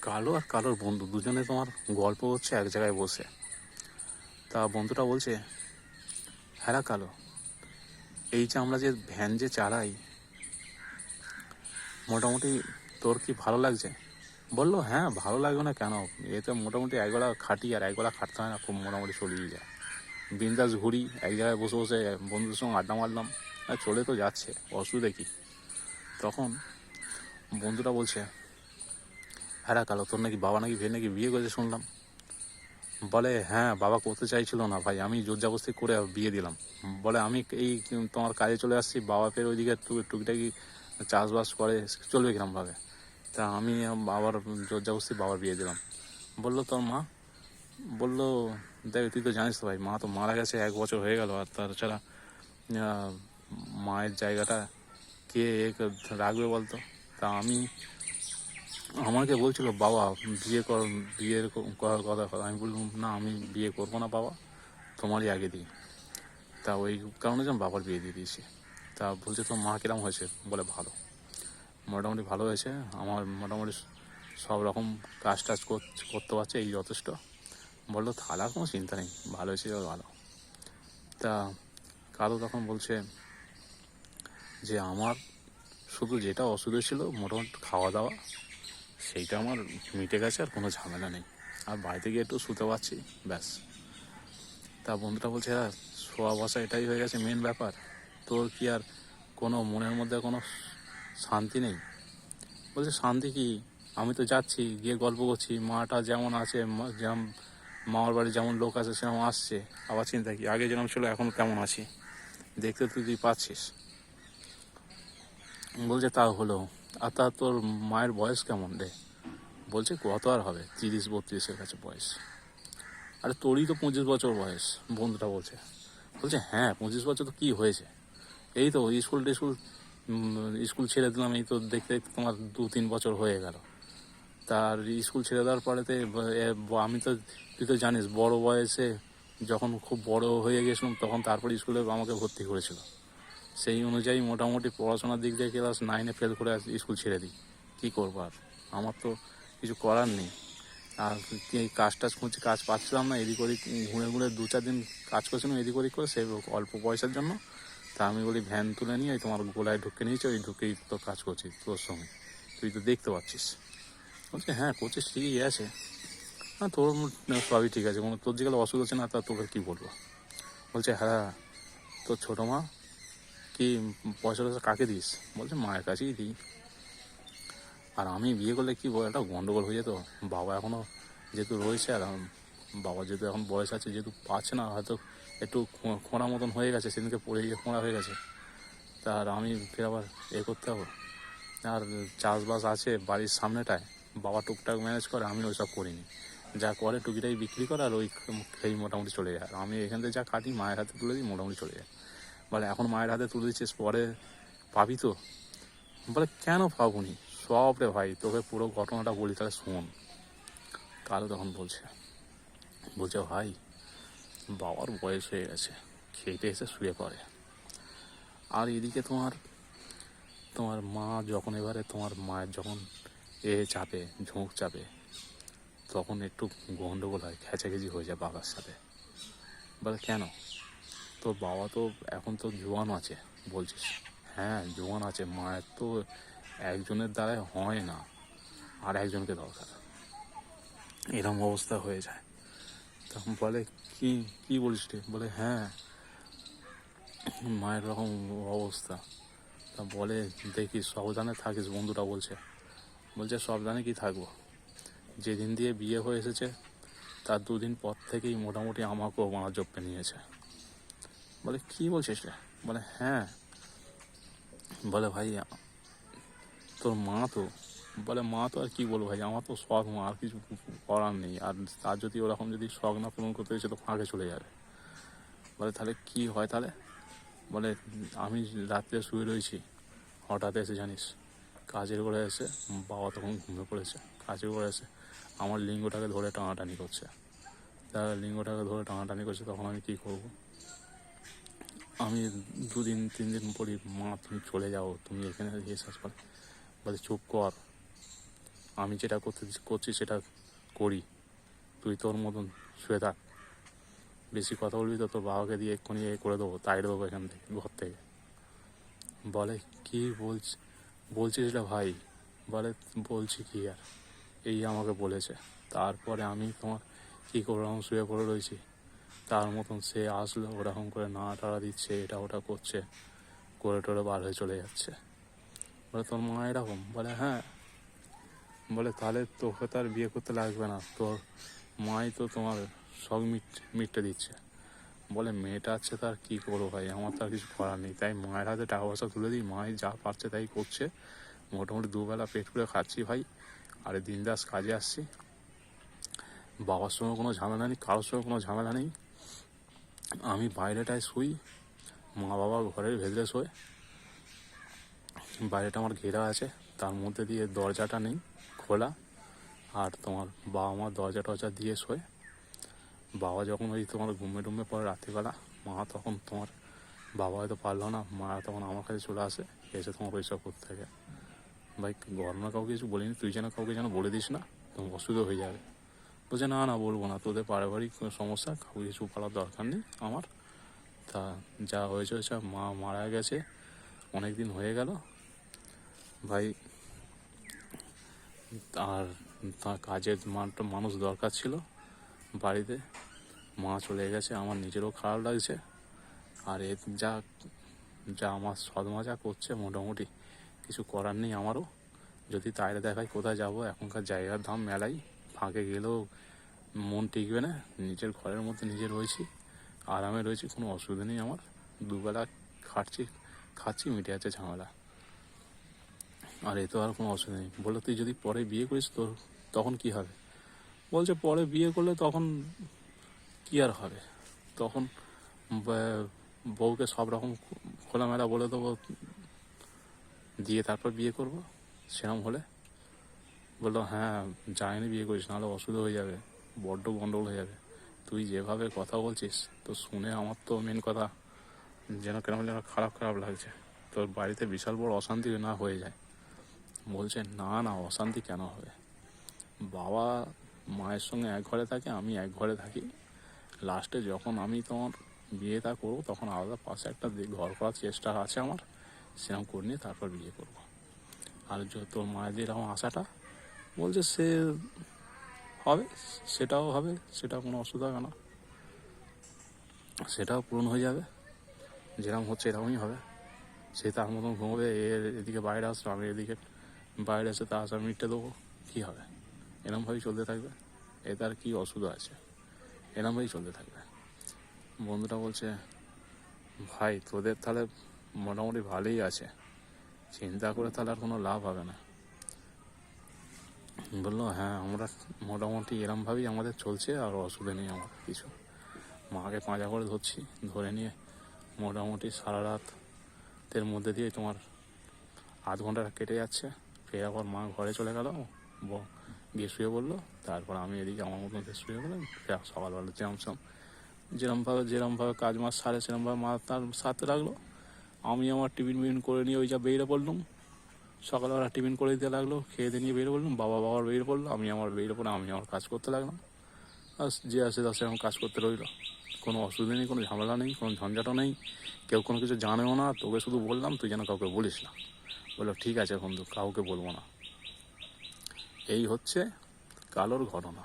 কালো আর কালোর বন্ধু দুজনে তোমার গল্প হচ্ছে এক জায়গায় বসে। তা বন্ধুটা বলছে, হ্যাঁ কালো, এই যে আমরা যে ভ্যান যে চালাই, মোটামুটি তোর কি ভালো লাগছে? বললো, হ্যাঁ ভালো লাগবে না কেন, এতে মোটামুটি একবেলা খাটি আর একবেলা খাটতে হয় না, খুব মোটামুটি চলেই যায়। বিন্দাস ঘুরি, এক জায়গায় বসে বসে বন্ধুদের সঙ্গে আড্ডা মারলাম, আর চলে তো যাচ্ছে, অসুবিধা কি? তখন বন্ধুটা বলছে, হ্যাঁ কালো, তোর নাকি বাবা নাকি বিয়ে করেছে শুনলাম। বলে, হ্যাঁ বাবা করতে চাইছিল না ভাই, আমি জোর জবরদস্তি করে বিয়ে দিলাম। বলে, আমি এই তোমার কাজে চলে আসছি, বাবা ফের ওইদিকে টুকিটাকি চাষবাস করে, চলবে কিরমভাবে? তা আমি আবার জোর জবরদস্তি বাবার বিয়ে দিলাম। বললো, তোর মা? বললো, দেখ তুই তো জানিস তো ভাই, মা তো মারা গেছে 1 বছর হয়ে গেল, আর তাছাড়া মায়ের জায়গাটা কে রাখবে বলতো? তা আমাকে বলছিল বাবা বিয়ের করার কথা। আমি বললাম, না আমি বিয়ে করবো না বাবা, তোমারই আগে দিই। তা ওই কারণে যেন বাবার বিয়ে দিয়ে দিয়েছি। তা বলছে, তোর মা কিরম হয়েছে? বলে, ভালো, মোটামুটি ভালো হয়েছে, আমার মোটামুটি সব রকম কাজ টাজ করতে পারছে, এই যথেষ্ট। বললো, তাহলে আর কোনো চিন্তা নেই, ভালো হয়েছে, ভালো। তা কালো তখন বলছে যে, আমার শুধু যেটা অসুবিধা ছিল মোটামুটি খাওয়া দাওয়া, সেইটা আমার মিটে গেছে, আর কোনো ঝামেলা নেই, আর বাড়িতে গিয়ে একটু শুতে পারছি, ব্যাস। তা বন্ধুটা বলছে, হ্যাঁ শোয়া বসা এটাই হয়ে গেছে মেন ব্যাপার, তোর কি আর কোনো মনের মধ্যে কোনো শান্তি নেই? বলছে, শান্তি কি, আমি তো যাচ্ছি, গিয়ে গল্প করছি, মাটা যেমন আছে, যেমন মামার বাড়ি যেমন লোক আছে সেরকম আসছে, আবার চিন্তা কি, আগে যেরকম ছিল এখন তেমন আছি, দেখতে তো তুই পাচ্ছিস। বলছে, তা হলো, আর তা তোর মায়ের বয়স কেমন রে? বলছে, কত আর হবে, 30-32-এর কাছে বয়স। আরে তোরই তো 25 বছর বয়স, বন্ধুটা বলছে। বলছে, হ্যাঁ 25 বছর তো কী হয়েছে, এই তো স্কুল ছেড়ে দিলাম, এই তো দেখতে দেখতে তোমার 2-3 বছর হয়ে গেল। তার স্কুল ছেড়ে দেওয়ার পরেতে আমি তো, তুই তো জানিস, বড় বয়সে যখন খুব বড় হয়ে গেছিলাম তখন তারপর স্কুলে আমাকে ভর্তি করেছিল। সেই অনুযায়ী মোটামুটি পড়াশোনার দিক দিয়ে ক্লাস 9-এ ফেল করে স্কুল ছেড়ে দিই। কী করবো আর, আমার তো কিছু করার নেই। আর কাজ টাজ খুঁজছি, কাজ পাচ্ছিলাম না, এদিক ওদিক ঘুরে ঘুরে 2-4 দিন কাজ করছিলাম এদিক ওদিক করে, সে অল্প পয়সার জন্য। তা আমি বলি, ভ্যান তুলে নিয়ে তোমার গোলায় ঢুকে নিয়েছি, ওই ঢুকেই তো কাজ করছি তোর সঙ্গে, তুই তো দেখতে পাচ্ছিস। বলছি, হ্যাঁ করছিস ঠিকই আছে, হ্যাঁ তোর সবই ঠিক আছে, কোনো তোর যেগুলো অসুখ হচ্ছে না, তা তোকে কী বলবো? বলছে, হ্যাঁ তোর ছোটো মা কি পয়সা টয়সা কাকে দিস? বলছে, মায়ের কাছেই দিই। আর আমি বিয়ে করলে কি একটা গন্ডগোল হয়ে যেত, বাবা এখনও যেহেতু রয়েছে, আর বাবা যেহেতু এখন বয়স আছে, যেহেতু পাচ্ছে না, হয়তো একটু খোঁড়া মতন হয়ে গেছে, সেদিনকে পড়ে গিয়ে খোঁড়া হয়ে গেছে। তার আমি ফের আবার করতে হবে। আর চাষবাস আছে বাড়ির সামনেটায়, বাবা টুকটাক ম্যানেজ করে, আমি ওইসব করিনি, যা করে টুকিটাই বিক্রি করে, আর ওই খেয়েই মোটামুটি চলে যায়। আর আমি এখান থেকে যা কাটি মায়ের হাতে তুলে দিই, মোটামুটি চলে যায়। বলে, এখন মায়ের হাতে তুলে দিচ্ছিস, পরে পাবি তো? বলে, কেন পাবনি, সব রে ভাই, তোকে পুরো ঘটনাটা বলি, তাহলে শোন। কালো তখন বলছে, ভাই বাবার বয়স হয়ে গেছে, খেতে এসে শুয়ে পড়ে, আর এদিকে তোমার তোমার মা যখন এবারে তোমার মায়ের যখন চাপে, ঝোঁক চাপে, তখন একটু গন্ডগোল হয়, খেঁচাখেচি হয়ে যায় বাবার সাথে। বলে, কেন, তোর বাবা তো এখন তো জোয়ান আছে বলছিস? হ্যাঁ জোয়ান আছে, মায়ের তো একজনের দ্বারাই হয় না, আর একজনকে দরকার, এরকম অবস্থা হয়ে যায়। তখন বলে, কি কি বলিস রে? বলে, হ্যাঁ মায়ের রকম অবস্থা। তা বলে, দেখিস সাবধানে থাকিস, বন্ধুটা বলছে। সাবধানে কি থাকবো, যেদিন দিয়ে বিয়ে হয়ে এসেছে তার 2 দিন পর থেকেই মোটামুটি আমাকেও মারা জপ্পে নিয়েছে। বলে, কি বলছিস রে? বলে, হ্যাঁ। বলে, ভাই তোর মা তো, বলে মা তো আর কি বলবো ভাই, আমার তো শখ, মা আর কিছু করার নেই, আর তার যদি ওরকম যদি শখ না পূরণ করতে হয়েছে তো ফাঁকে চলে যাবে। বলে, তাহলে কি হয় তাহলে? বলে, আমি রাত্রে শুয়ে রয়েছি, হঠাৎ এসে জানিস কাজের করে এসে, বাবা তখন ঘুমিয়ে পড়েছে, কাজের করে এসে আমার লিঙ্গটাকে ধরে টানাটানি করছে। তার লিঙ্গটাকে ধরে টানাটানি করছে, তখন আমি কী করব? আমি 2-3 দিন পরই, মা তুমি চলে যাও, তুমি এখানে এসে বলে, চুপ কর, আমি যেটা করছি সেটা করি, তুই তোর মতন শুয়ে থাক, বেশি কথা বলবি তো তোর বাবাকে দিয়ে এক্ষুনি এ করে দেবো, তাড়িয়ে দেবো এখান থেকে, ঘর থেকে। বলে কি বলছিস রে ভাই? বলে বলছি কি আর, এই আমাকে বলেছে। তারপরে আমি তোমার কী করলাম, শুয়ে পড়ে রয়েছি, তার মতন সে আসলো, ওরকম করে নাড়াটাড়া দিচ্ছে, এটা ওটা করছে, করে টোরে বার হয়ে চলে যাচ্ছে। বলে তোর মা এরকম? বলে হ্যাঁ। বলে তাহলে তোকে তো আর বিয়ে করতে লাগবে না, তোর মাই তো তোমার সব মিটে দিচ্ছে। বলে মেয়েটা আছে, তার কী করবো ভাই, আমার তো আর কিছু করার নেই, তাই মায়ের হাতে টাকা পয়সা তুলে দিই, মাই যা পারছে তাই করছে, মোটামুটি দুবেলা পেট পুরে খাচ্ছি ভাই। আর দিন দাস কাজে আসছি, বাবার সঙ্গে কোনো ঝামেলা নেই, কারোর সঙ্গে কোনো ঝামেলা নেই। আমি বাইরেটায় শুই, মা বাবা ঘরের ভেতরে শোয়, বাইরেটা আমার ঘেরা আছে, তার মধ্যে দিয়ে দরজাটা নেই খোলা, আর তোমার বাবা মা দরজা টরজা দিয়ে শোয়। বাবা যখন ওই তোমার ঘুমে পড়ে রাত্রিবেলা, মা তখন তোমার, বাবা হয়তো পারলো না, মা তখন আমার কাছে চলে আসে, এসে তোমার ওইসব করতে থাকে। ভাই ঘটনা কাউকে কিছু বলিনি, তুই যেন কাউকে যেন বলে দিস না, তোমার অসুবিধা হয়ে যাবে। বলছে না না বলবো না, তোদের পারিবারিক কোনো সমস্যা, কাউকে কিছু বলার দরকার নেই আমার। তা যা হয়েছে হয়েছে, মা মারা গেছে অনেক দিন হয়ে গেল ভাই, আর তার কাজের মানুষ দরকার ছিল বাড়িতে, মা চলে গেছে, আমার নিজেরও খারাপ লাগছে। আর এ যা যা আমার সদমা যা করছে, মোটামুটি কিছু করার নেই আমারও। যদি তাইরে দেখায় কোথায় যাব, এখনকার জায়গার দাম মেলাই, ফাঁকে গেলেও মন টিকবে না, নিজের ঘরের মধ্যে নিজে রয়েছি, আরামে রয়েছি, কোনো অসুবিধা নেই আমার, দুবেলা খাচ্ছি, মিটে যাচ্ছে ঝামেলা, আর এ তো আর কোনো অসুবিধা নেই। বলে তুই যদি পরে বিয়ে করিস তোর তখন কি হবে? বলছে পরে বিয়ে করলে তখন কি আর হবে, তখন বউকে সব রকম খোলামেলা বলে দেবো, দিয়ে তারপর বিয়ে করব, সেরকম হলে। বললো হ্যাঁ জানি বিয়ে করিস, নাহলে অসুবিধা হয়ে যাবে, বড্ড গন্ডগোল হয়ে যাবে, তুই যেভাবে কথা বলছিস তো শুনে আমার তো মেন কথা যেন কেমন যেন খারাপ খারাপ লাগছে, তোর বাড়িতে বিশাল বড় অশান্তি না হয়ে যায়। বলছে না না অশান্তি কেন হবে, বাবা মায়ের সঙ্গে এক ঘরে থাকে, আমি এক ঘরে থাকি, লাস্টে যখন আমি তোমার বিয়েটা করবো তখন আলাদা পাশে একটা ঘর করার চেষ্টা আছে আমার, সেরকম করে নিয়ে তারপর বিয়ে করব। আর তোর মায়ের যেরকম আশাটা বলছে সে হবে, সেটাও হবে, সেটা কোনো অসুবিধা হবে না, সেটাও পূরণ হয়ে যাবে, যেরকম হচ্ছে এরকমই হবে। সে তার মতন ঘুমোবে, এর এদিকে বাইরে আসলো, আমি এদিকে বাইরে এসে তার আশা মিটে দেবো, কী হবে, এরমভাবেই চলতে থাকবে, এতে আর কী অসুবিধা আছে, এরমভাবেই চলতে থাকবে। বন্ধুটা বলছে ভাই তোদের তাহলে মোটামুটি ভালোই আছে, চিন্তা করে তাহলে আর কোনো লাভ হবে না। বললো হ্যাঁ আমরা মোটামুটি এরমভাবেই আমাদের চলছে, আর অসুবিধা নেই আমার কিছু। মাকে পাঁজা করে ধরছি, ধরে নিয়ে মোটামুটি সারা রাতের মধ্যে দিয়ে তোমার আধ ঘন্টা কেটে যাচ্ছে, ফের আবার মা ঘরে চলে গেল, গিয়ে শুয়ে বললো, তারপর আমি এদিকে আমার মতন শুয়ে বললাম, সকালবেলা যেরমভাবে কাজ মাছ সারে সেরমভাবে মা তার সারতে লাগলো, আমি আমার টিফিন করে নিয়ে ওই যা বেরিয়ে পড়লাম, সকালবেলা টিফিন করে দিতে লাগলো, খেয়ে দিয়ে নিয়ে বেরিয়ে পড়লাম, বাবার বেরিয়ে পড়লো, আমি আমার বেরিয়ে পড়ে আমি আমার কাজ করতে লাগলাম, আর যে আসে তার সেরকম কাজ করতে রইলো, কোনো অসুবিধা নেই, কোনো ঝামেলা নেই, কোনো ঝঞ্ঝাটও নেই, কেউ কোনো কিছু জানেও না, তোকে শুধু বললাম তুই যেন কাউকে বলিস না। বললো ঠিক আছে বন্ধু, কাউকে বলবো না। এই হচ্ছে কালোর ঘটনা।